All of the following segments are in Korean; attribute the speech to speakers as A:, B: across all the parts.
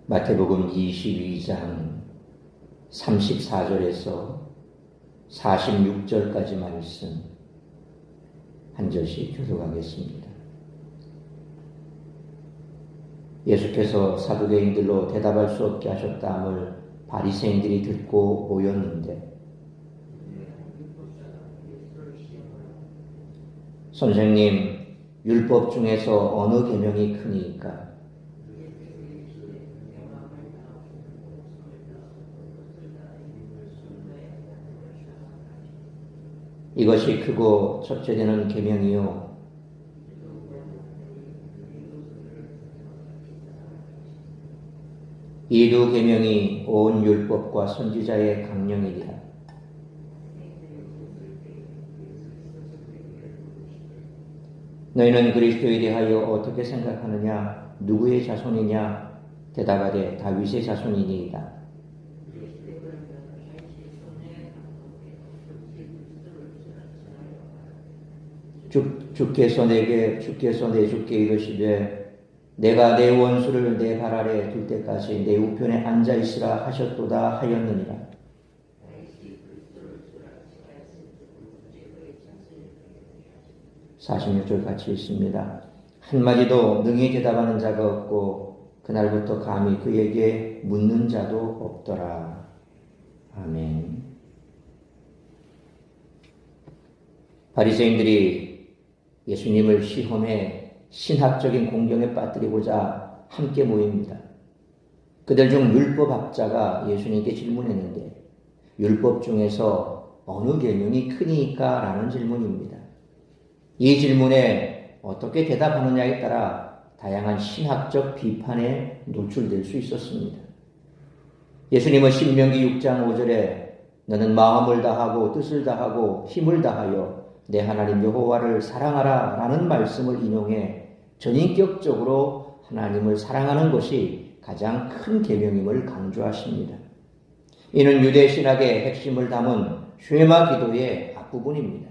A: 마태복음 22장 34절에서 46절까지 말씀 한 절씩 교독하겠습니다. 예수께서 사두개인들로 대답할 수 없게 하셨다함을 바리새인들이 듣고 모였는데, 선생님, 율법 중에서 어느 계명이 크니까? 이것이 크고 첫째 되는 계명이요, 이 두 계명이 온 율법과 선지자의 강령이니라. 너희는 그리스도에 대하여 어떻게 생각하느냐? 누구의 자손이냐? 대답하되 다윗의 자손이니이다. 주께서 내주께 이르시되 내가 내 원수를 내 발 아래 둘 때까지 내 우편에 앉아 있으라 하셨도다 하였느니라. 46절 같이 읽습니다. 한마디도 능히 대답하는 자가 없고 그날부터 감히 그에게 묻는 자도 없더라. 아멘. 바리새인들이 예수님을 시험해 신학적인 공경에 빠뜨리고자 함께 모입니다. 그들 중 율법학자가 예수님께 질문했는데, 율법 중에서 어느 계명이 크니까? 라는 질문입니다. 이 질문에 어떻게 대답하느냐에 따라 다양한 신학적 비판에 노출될 수 있었습니다. 예수님은 신명기 6장 5절에 너는 마음을 다하고 뜻을 다하고 힘을 다하여 내 하나님 여호와를 사랑하라 라는 말씀을 인용해 전인격적으로 하나님을 사랑하는 것이 가장 큰 계명임을 강조하십니다. 이는 유대 신학의 핵심을 담은 쉐마 기도의 앞부분입니다.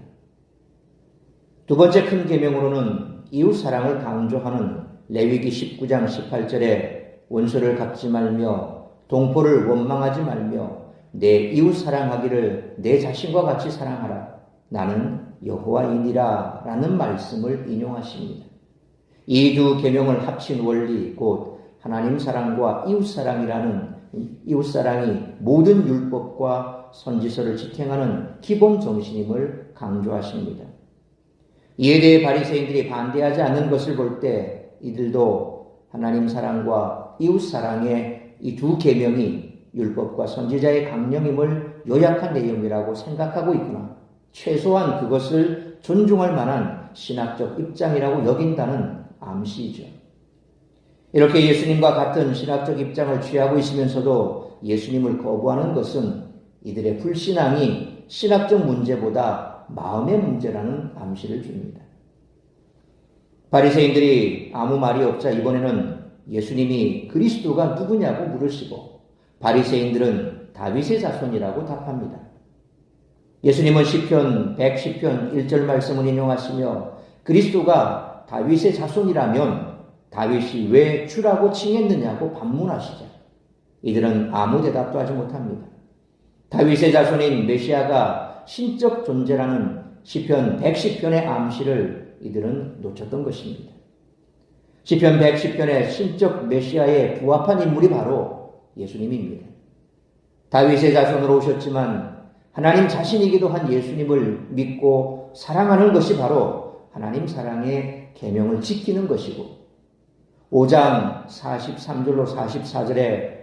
A: 두 번째 큰 계명으로는 이웃 사랑을 강조하는 레위기 19장 18절에 원수를 갚지 말며 동포를 원망하지 말며 내 이웃 사랑하기를 내 자신과 같이 사랑하라. 나는 여호와이니라 라는 말씀을 인용하십니다. 이 두 계명을 합친 원리 곧 하나님 사랑과 이웃 사랑이 모든 율법과 선지서를 지탱하는 기본 정신임을 강조하십니다. 이에 대해 바리새인들이 반대하지 않는 것을 볼 때 이들도 하나님 사랑과 이웃 사랑의 이 두 계명이 율법과 선지자의 강령임을 요약한 내용이라고 생각하고 있구나, 최소한 그것을 존중할 만한 신학적 입장이라고 여긴다는 암시이죠. 이렇게 예수님과 같은 신학적 입장을 취하고 있으면서도 예수님을 거부하는 것은 이들의 불신앙이 신학적 문제보다 마음의 문제라는 암시를 줍니다. 바리새인들이 아무 말이 없자 이번에는 예수님이 그리스도가 누구냐고 물으시고, 바리새인들은 다윗의 자손이라고 답합니다. 예수님은 시편 110편 1절 말씀을 인용하시며 그리스도가 다윗의 자손이라면 다윗이 왜 주라고 칭했느냐고 반문하시자 이들은 아무 대답도 하지 못합니다. 다윗의 자손인 메시아가 신적 존재라는 시편 110편의 암시를 이들은 놓쳤던 것입니다. 시편 110편의 신적 메시아에 부합한 인물이 바로 예수님입니다. 다윗의 자손으로 오셨지만 하나님 자신이기도 한 예수님을 믿고 사랑하는 것이 바로 하나님 사랑의 계명을 지키는 것이고, 5장 43절로 44절에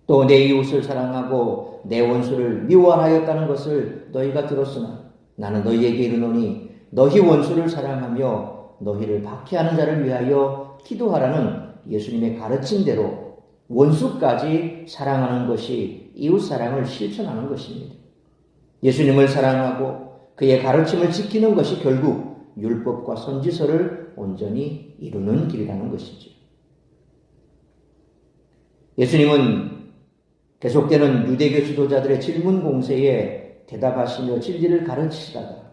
A: 또 내 이웃을 사랑하고 내 원수를 미워하였다는 것을 너희가 들었으나 나는 너희에게 이르노니 너희 원수를 사랑하며 너희를 박해하는 자를 위하여 기도하라는 예수님의 가르침대로 원수까지 사랑하는 것이 이웃 사랑을 실천하는 것입니다. 예수님을 사랑하고 그의 가르침을 지키는 것이 결국 율법과 선지서를 온전히 이루는 길이라는 것이죠. 예수님은 계속되는 유대교 지도자들의 질문 공세에 대답하시며 진리를 가르치시다가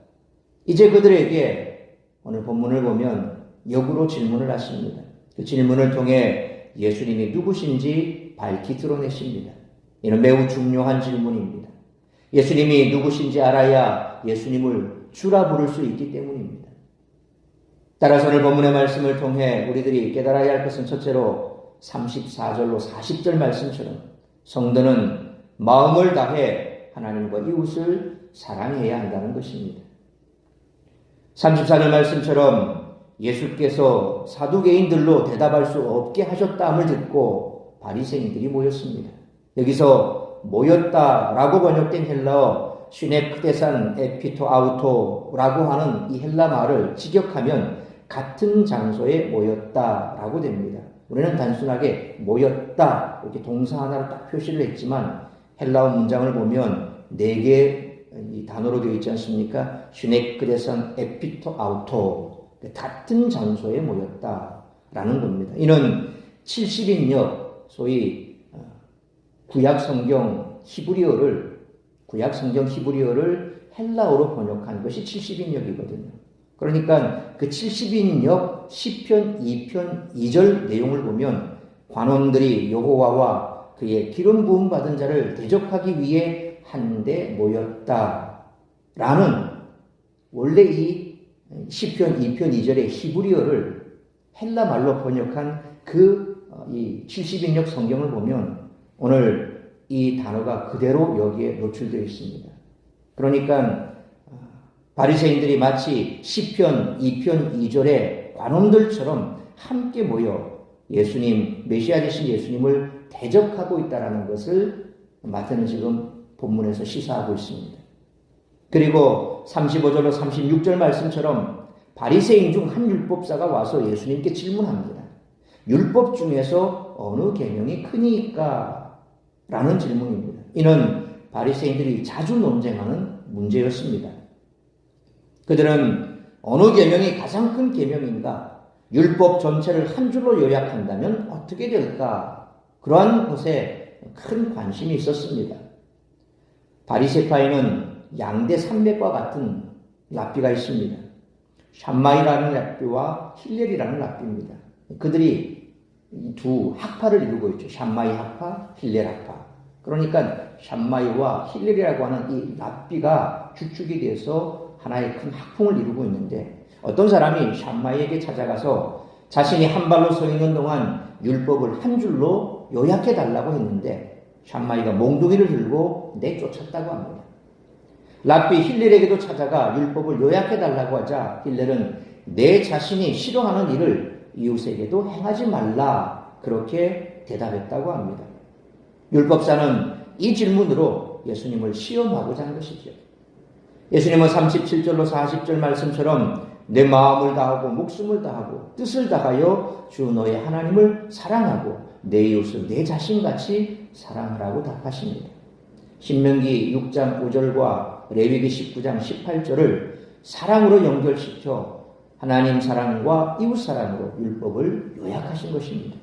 A: 이제 그들에게 오늘 본문을 보면 역으로 질문을 하십니다. 그 질문을 통해 예수님이 누구신지 밝히 드러내십니다. 이는 매우 중요한 질문입니다. 예수님이 누구신지 알아야 예수님을 주라 부를 수 있기 때문입니다. 따라서 오늘 본문의 말씀을 통해 우리들이 깨달아야 할 것은 첫째로 34절로 40절 말씀처럼 성도는 마음을 다해 하나님과 이웃을 사랑해야 한다는 것입니다. 34절 말씀처럼 예수께서 사두개인들로 대답할 수 없게 하셨다함을 듣고 바리새인들이 모였습니다. 여기서 모였다라고 번역된 헬라어 슈네크데산 에피토 아우토라고 하는 이 헬라 말을 직역하면 같은 장소에 모였다라고 됩니다. 우리는 단순하게 모였다 이렇게 동사 하나로 딱 표시를 했지만 헬라어 문장을 보면 4개의 단어로 되어 있지 않습니까? 슈네크데산 에피토 아우토, 같은 장소에 모였다라는 겁니다. 이는 70인역 소위 구약 성경 히브리어를 헬라어로 번역한 것이 70인역이거든요. 그러니까 그 70인역 시편 2편 2절 내용을 보면 관원들이 여호와와 그의 기름 부음 받은 자를 대적하기 위해 한데 모였다라는 원래 이 시편 2편 2절의 히브리어를 헬라 말로 번역한 이 70인역 성경을 보면 오늘 이 단어가 그대로 여기에 노출되어 있습니다. 그러니까 바리새인들이 마치 시편 2편 2절의 관원들처럼 함께 모여 예수님, 메시아 되신 예수님을 대적하고 있다는 것을 마태는 지금 본문에서 시사하고 있습니다. 그리고 35절로 36절 말씀처럼 바리새인 중 한 율법사가 와서 예수님께 질문합니다. 율법 중에서 어느 계명이 크니까? 라는 질문입니다. 이는 바리새인들이 자주 논쟁하는 문제였습니다. 그들은 어느 계명이 가장 큰 계명인가? 율법 전체를 한 줄로 요약한다면 어떻게 될까? 그러한 것에 큰 관심이 있었습니다. 바리새파에는 양대 산맥과 같은 랍비가 있습니다. 샴마이라는 랍비와 힐렐이라는 랍비입니다. 그들이 두 학파를 이루고 있죠. 샴마이 학파, 힐렐 학파. 그러니까 샴마이와 힐렐이라고 하는 이 랍비가 주축이 돼서 하나의 큰 학풍을 이루고 있는데 어떤 사람이 샴마이에게 찾아가서 자신이 한 발로 서 있는 동안 율법을 한 줄로 요약해 달라고 했는데 샴마이가 몽둥이를 들고 내쫓았다고 합니다. 랍비 힐렐에게도 찾아가 율법을 요약해 달라고 하자 힐렐은 내 자신이 싫어하는 일을 이웃에게도 행하지 말라 그렇게 대답했다고 합니다. 율법사는 이 질문으로 예수님을 시험하고자 한 것이죠. 예수님은 37절로 40절 말씀처럼 내 마음을 다하고 목숨을 다하고 뜻을 다하여 주 너의 하나님을 사랑하고 내 이웃을 내 자신같이 사랑하라고 답하십니다. 신명기 6장 5절과 레위기 19장 18절을 사랑으로 연결시켜 하나님 사랑과 이웃 사랑으로 율법을 요약하신 것입니다.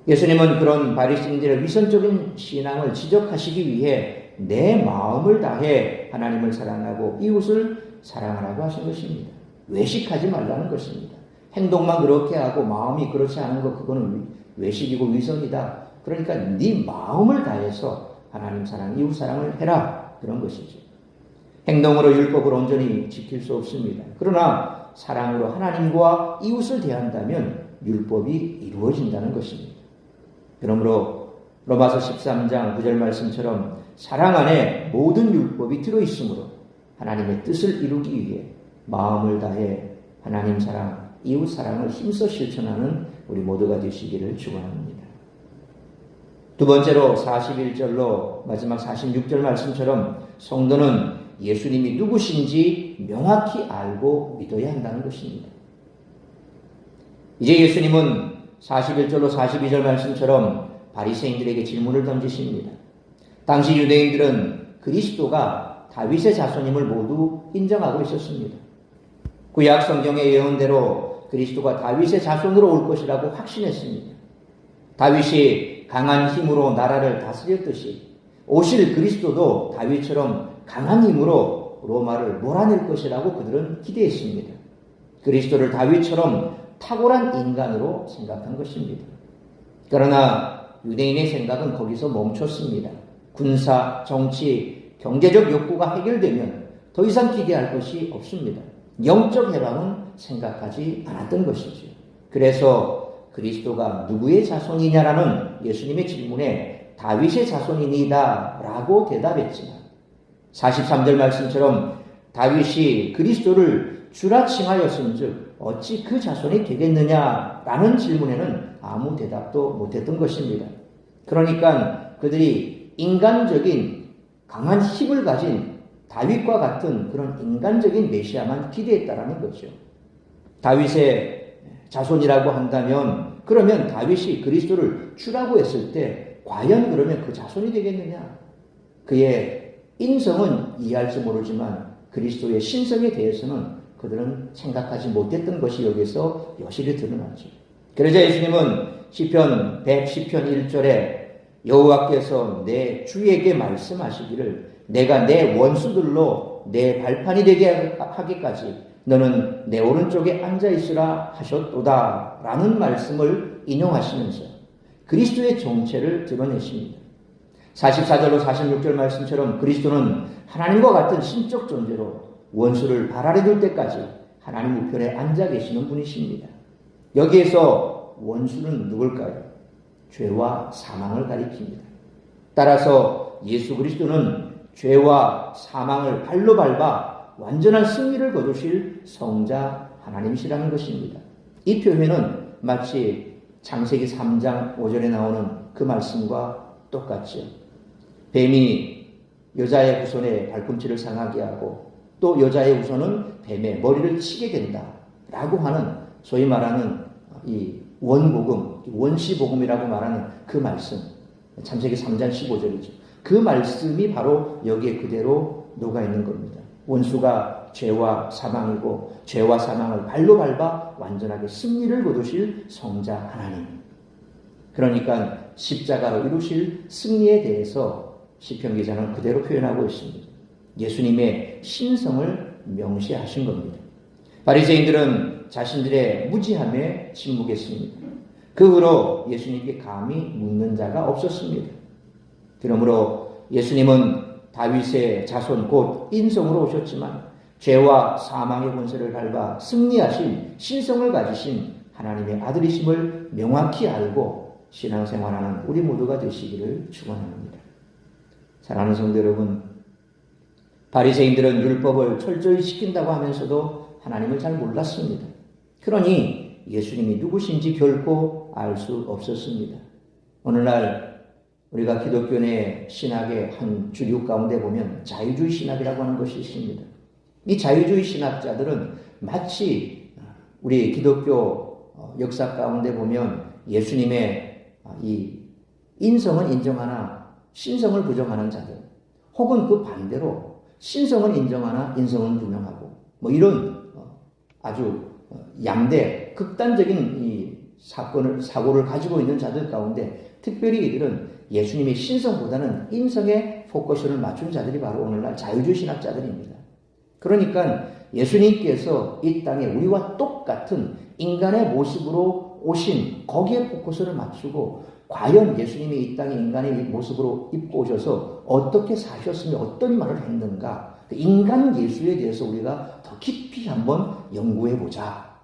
A: 예수님은 그런 바리새인들의 위선적인 신앙을 지적하시기 위해 내 마음을 다해 하나님을 사랑하고 이웃을 사랑하라고 하신 것입니다. 외식하지 말라는 것입니다. 행동만 그렇게 하고 마음이 그렇지 않은 것 그거는 외식이고 위선이다. 그러니까 네 마음을 다해서 하나님 사랑, 이웃 사랑을 해라. 그런 것이죠. 행동으로 율법을 온전히 지킬 수 없습니다. 그러나 사랑으로 하나님과 이웃을 대한다면 율법이 이루어진다는 것입니다. 그러므로 로마서 13장 9절 말씀처럼 사랑 안에 모든 율법이 들어있으므로 하나님의 뜻을 이루기 위해 마음을 다해 하나님 사랑, 이웃 사랑을 힘써 실천하는 우리 모두가 되시기를 축원합니다. 두 번째로 41절로 마지막 46절 말씀처럼 성도는 예수님이 누구신지 명확히 알고 믿어야 한다는 것입니다. 이제 예수님은 41절로 42절 말씀처럼 바리새인들에게 질문을 던지십니다. 당시 유대인들은 그리스도가 다윗의 자손임을 모두 인정하고 있었습니다. 구약 성경의 예언대로 그리스도가 다윗의 자손으로 올 것이라고 확신했습니다. 다윗이 강한 힘으로 나라를 다스렸듯이 오실 그리스도도 다윗처럼 강한 힘으로 로마를 몰아낼 것이라고 그들은 기대했습니다. 그리스도를 다윗처럼 탁월한 인간으로 생각한 것입니다. 그러나 유대인의 생각은 거기서 멈췄습니다. 군사, 정치, 경제적 욕구가 해결되면 더 이상 기대할 것이 없습니다. 영적 해방은 생각하지 않았던 것이죠. 그래서 그리스도가 누구의 자손이냐라는 예수님의 질문에 다윗의 자손이니이다 라고 대답했지만 43절 말씀처럼 다윗이 그리스도를 주라 칭하였은즉 어찌 그 자손이 되겠느냐라는 질문에는 아무 대답도 못했던 것입니다. 그러니까 그들이 인간적인 강한 힘을 가진 다윗과 같은 그런 인간적인 메시아만 기대했다라는 거죠. 다윗의 자손이라고 한다면 그러면 다윗이 그리스도를 주라고 했을 때 과연 그러면 그 자손이 되겠느냐? 그의 인성은 이해할지 모르지만 그리스도의 신성에 대해서는 그들은 생각하지 못했던 것이 여기서 여실히 드러나죠. 그러자 예수님은 시편 110편 1절에 여호와께서 내 주에게 말씀하시기를 내가 내 원수들로 내 발판이 되게 하기까지 너는 내 오른쪽에 앉아있으라 하셨도다 라는 말씀을 인용하시면서 그리스도의 정체를 드러내십니다. 44절로 46절 말씀처럼 그리스도는 하나님과 같은 신적 존재로 원수를 발 아래 둘 때까지 하나님 우편에 앉아 계시는 분이십니다. 여기에서 원수는 누굴까요? 죄와 사망을 가리킵니다. 따라서 예수 그리스도는 죄와 사망을 발로 밟아 완전한 승리를 거두실 성자 하나님이시라는 것입니다. 이 표현은 마치 창세기 3장 5절에 나오는 그 말씀과 똑같죠. 뱀이 여자의 후손의 발꿈치를 상하게 하고 또 여자의 후손은 뱀의 머리를 치게 된다라고 하는 소위 말하는 이 원복음, 원시복음이라고 말하는 그 말씀, 창세기 3장 15절이죠. 그 말씀이 바로 여기에 그대로 녹아있는 겁니다. 원수가 죄와 사망이고 죄와 사망을 발로 밟아 완전하게 승리를 거두실 성자 하나님. 그러니까 십자가로 이루실 승리에 대해서 시편 기자는 그대로 표현하고 있습니다. 예수님의 신성을 명시하신 겁니다. 바리새인들은 자신들의 무지함에 침묵했습니다. 그 후로 예수님께 감히 묻는 자가 없었습니다. 그러므로 예수님은 다윗의 자손 곧 인성으로 오셨지만 죄와 사망의 권세를 밟아 승리하신 신성을 가지신 하나님의 아들이심을 명확히 알고 신앙생활하는 우리 모두가 되시기를 축원합니다. 사랑하는 성도 여러분, 바리새인들은 율법을 철저히 지킨다고 하면서도 하나님을 잘 몰랐습니다. 그러니 예수님이 누구신지 결코 알 수 없었습니다. 오늘날 우리가 기독교 내 신학의 한 주류 가운데 보면 자유주의 신학이라고 하는 것이 있습니다. 이 자유주의 신학자들은 마치 우리 기독교 역사 가운데 보면 예수님의 이 인성은 인정하나 신성을 부정하는 자들, 혹은 그 반대로 신성은 인정하나 인성은 부정하고 뭐 이런 아주 양대 극단적인 이 사고를 가지고 있는 자들 가운데 특별히 이들은 예수님의 신성보다는 인성에 포커스를 맞춘 자들이 바로 오늘날 자유주의 신학자들입니다. 그러니까 예수님께서 이 땅에 우리와 똑같은 인간의 모습으로 오신 거기에 포커스를 맞추고 과연 예수님이 이 땅에 인간의 모습으로 입고 오셔서 어떻게 사셨으며 어떤 말을 했는가, 인간 예수에 대해서 우리가 더 깊이 한번 연구해보자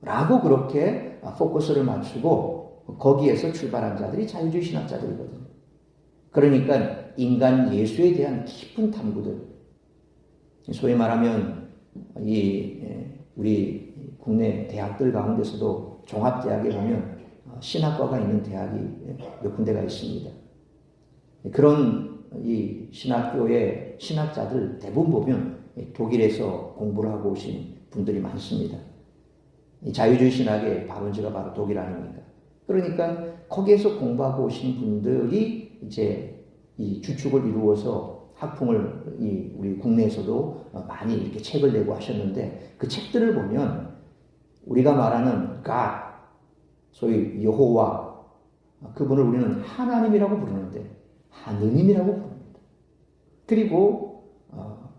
A: 라고 그렇게 포커스를 맞추고 거기에서 출발한 자들이 자유주의 신학자들이거든요. 그러니까 인간 예수에 대한 깊은 탐구들, 소위 말하면 우리 국내 대학들 가운데서도 종합대학에 보면 신학과가 있는 대학이 몇 군데가 있습니다. 그런 이 신학교의 신학자들 대부분 보면 독일에서 공부를 하고 오신 분들이 많습니다. 자유주의 신학의 발원지가 바로 독일 아닙니까? 그러니까 거기에서 공부하고 오신 분들이 이제 이 주축을 이루어서 학풍을 우리 국내에서도 많이 이렇게 책을 내고 하셨는데 그 책들을 보면 우리가 말하는 God, 소위 여호와, 그분을 우리는 하나님이라고 부르는데 하느님이라고 부릅니다. 그리고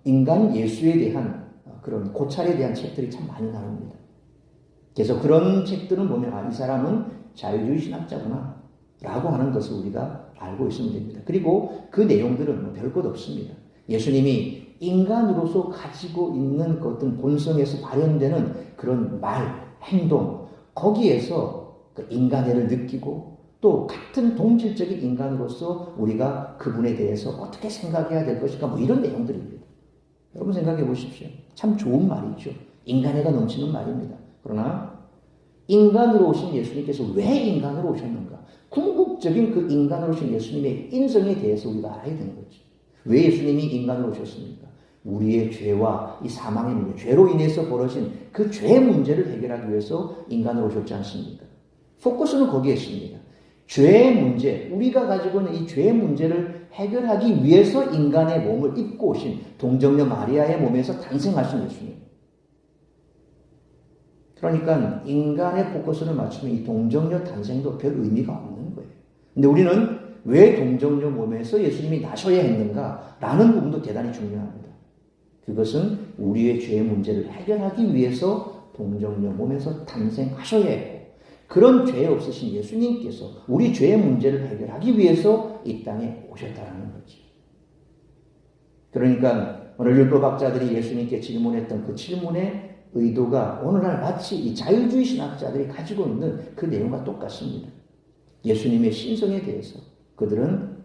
A: 인간 예수에 대한 그런 고찰에 대한 책들이 참 많이 나옵니다. 그래서 그런 책들은 보면 이 사람은 자유주의 신학자구나 라고 하는 것을 우리가 알고 있으면 됩니다. 그리고 그 내용들은 별것 없습니다. 예수님이 인간으로서 가지고 있는 그 어떤 본성에서 발현되는 그런 말, 행동, 거기에서 그 인간애를 느끼고 또 같은 동질적인 인간으로서 우리가 그분에 대해서 어떻게 생각해야 될 것인가 뭐 이런 내용들입니다. 여러분 생각해 보십시오. 참 좋은 말이죠. 인간애가 넘치는 말입니다. 그러나 인간으로 오신 예수님께서 왜 인간으로 오셨는가? 궁극적인 그 인간으로 오신 예수님의 인성에 대해서 우리가 알아야 되는 거죠. 왜 예수님이 인간으로 오셨습니까? 우리의 죄와 이 사망의 문제, 죄로 인해서 벌어진 그 죄 문제를 해결하기 위해서 인간으로 오셨지 않습니까? 포커스는 거기에 있습니다. 죄의 문제, 우리가 가지고 있는 이 죄의 문제를 해결하기 위해서 인간의 몸을 입고 오신 동정녀 마리아의 몸에서 탄생하신 예수님. 그러니까 인간의 포커스를 맞추면 이 동정녀 탄생도 별 의미가 없는 거예요. 근데 우리는 왜 동정녀 몸에서 예수님이 나셔야 했는가? 라는 부분도 대단히 중요합니다. 그것은 우리의 죄의 문제를 해결하기 위해서 동정녀 몸에서 탄생하셔야 했고, 그런 죄 없으신 예수님께서 우리 죄의 문제를 해결하기 위해서 이 땅에 오셨다는 거지. 그러니까 오늘 율법학자들이 예수님께 질문했던 그 질문의 의도가 오늘날 마치 이 자유주의 신학자들이 가지고 있는 그 내용과 똑같습니다. 예수님의 신성에 대해서 그들은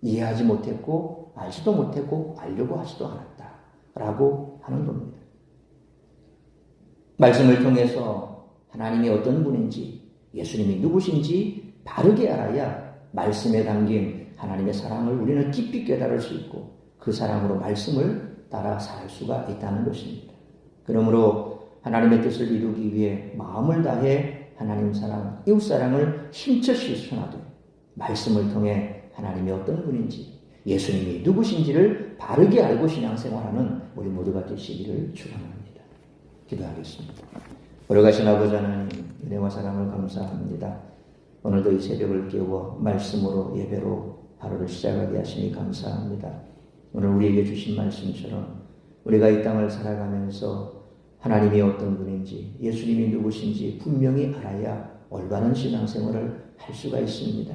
A: 이해하지 못했고 알지도 못했고 알려고 하지도 않았다라고 하는 겁니다. 말씀을 통해서 하나님이 어떤 분인지, 예수님이 누구신지 바르게 알아야 말씀에 담긴 하나님의 사랑을 우리는 깊이 깨달을 수 있고 그 사랑으로 말씀을 따라 살 수가 있다는 것입니다. 그러므로 하나님의 뜻을 이루기 위해 마음을 다해 하나님 사랑, 이웃 사랑을 힘껏 실천하되 말씀을 통해 하나님이 어떤 분인지, 예수님이 누구신지를 바르게 알고 신앙생활하는 우리 모두가 되시기를 축원합니다. 기도하겠습니다. 걸어가신 아버지 하나님, 은혜와 사랑을 감사합니다. 오늘도 이 새벽을 깨워 말씀으로 예배로 하루를 시작하게 하시니 감사합니다. 오늘 우리에게 주신 말씀처럼 우리가 이 땅을 살아가면서 하나님이 어떤 분인지, 예수님이 누구신지 분명히 알아야 올바른 신앙생활을 할 수가 있습니다.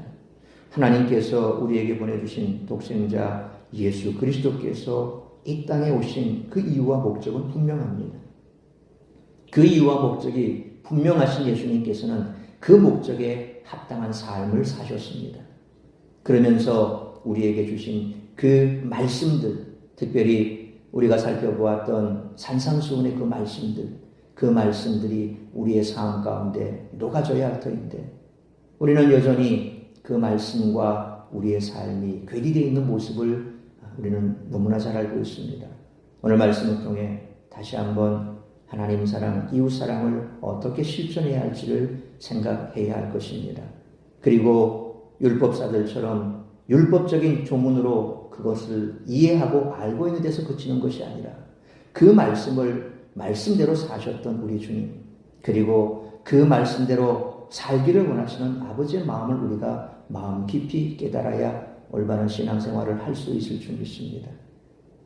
A: 하나님께서 우리에게 보내주신 독생자 예수 그리스도께서 이 땅에 오신 그 이유와 목적은 분명합니다. 그 이유와 목적이 분명하신 예수님께서는 그 목적에 합당한 삶을 사셨습니다. 그러면서 우리에게 주신 그 말씀들, 특별히 우리가 살펴보았던 산상수훈의 그 말씀들이 우리의 삶 가운데 녹아져야 할 터인데 우리는 여전히 그 말씀과 우리의 삶이 괴리되어 있는 모습을 우리는 너무나 잘 알고 있습니다. 오늘 말씀을 통해 다시 한번 하나님 사랑, 이웃 사랑을 어떻게 실천해야 할지를 생각해야 할 것입니다. 그리고 율법사들처럼 율법적인 조문으로 그것을 이해하고 알고 있는 데서 그치는 것이 아니라 그 말씀을 말씀대로 사셨던 우리 주님, 그리고 그 말씀대로 살기를 원하시는 아버지의 마음을 우리가 마음 깊이 깨달아야 올바른 신앙생활을 할 수 있을 줄 믿습니다.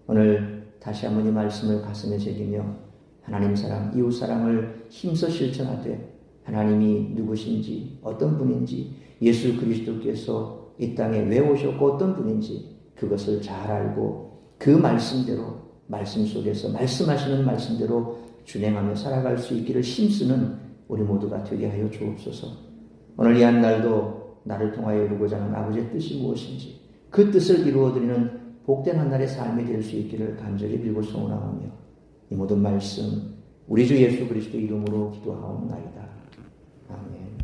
A: 오늘 다시 한번 이 말씀을 가슴에 새기며 하나님 사랑, 이웃 사랑을 힘써 실천하되 하나님이 누구신지, 어떤 분인지, 예수 그리스도께서 이 땅에 왜 오셨고 어떤 분인지 그것을 잘 알고 그 말씀대로, 말씀 속에서 말씀하시는 말씀대로 준행하며 살아갈 수 있기를 힘쓰는 우리 모두가 되게 하여 주옵소서. 오늘 이 한날도 나를 통하여 이루고자 하는 아버지의 뜻이 무엇인지 그 뜻을 이루어드리는 복된 한날의 삶이 될 수 있기를 간절히 빌고 소원하오며 이 모든 말씀 우리 주 예수 그리스도 이름으로 기도하옵나이다. 아멘.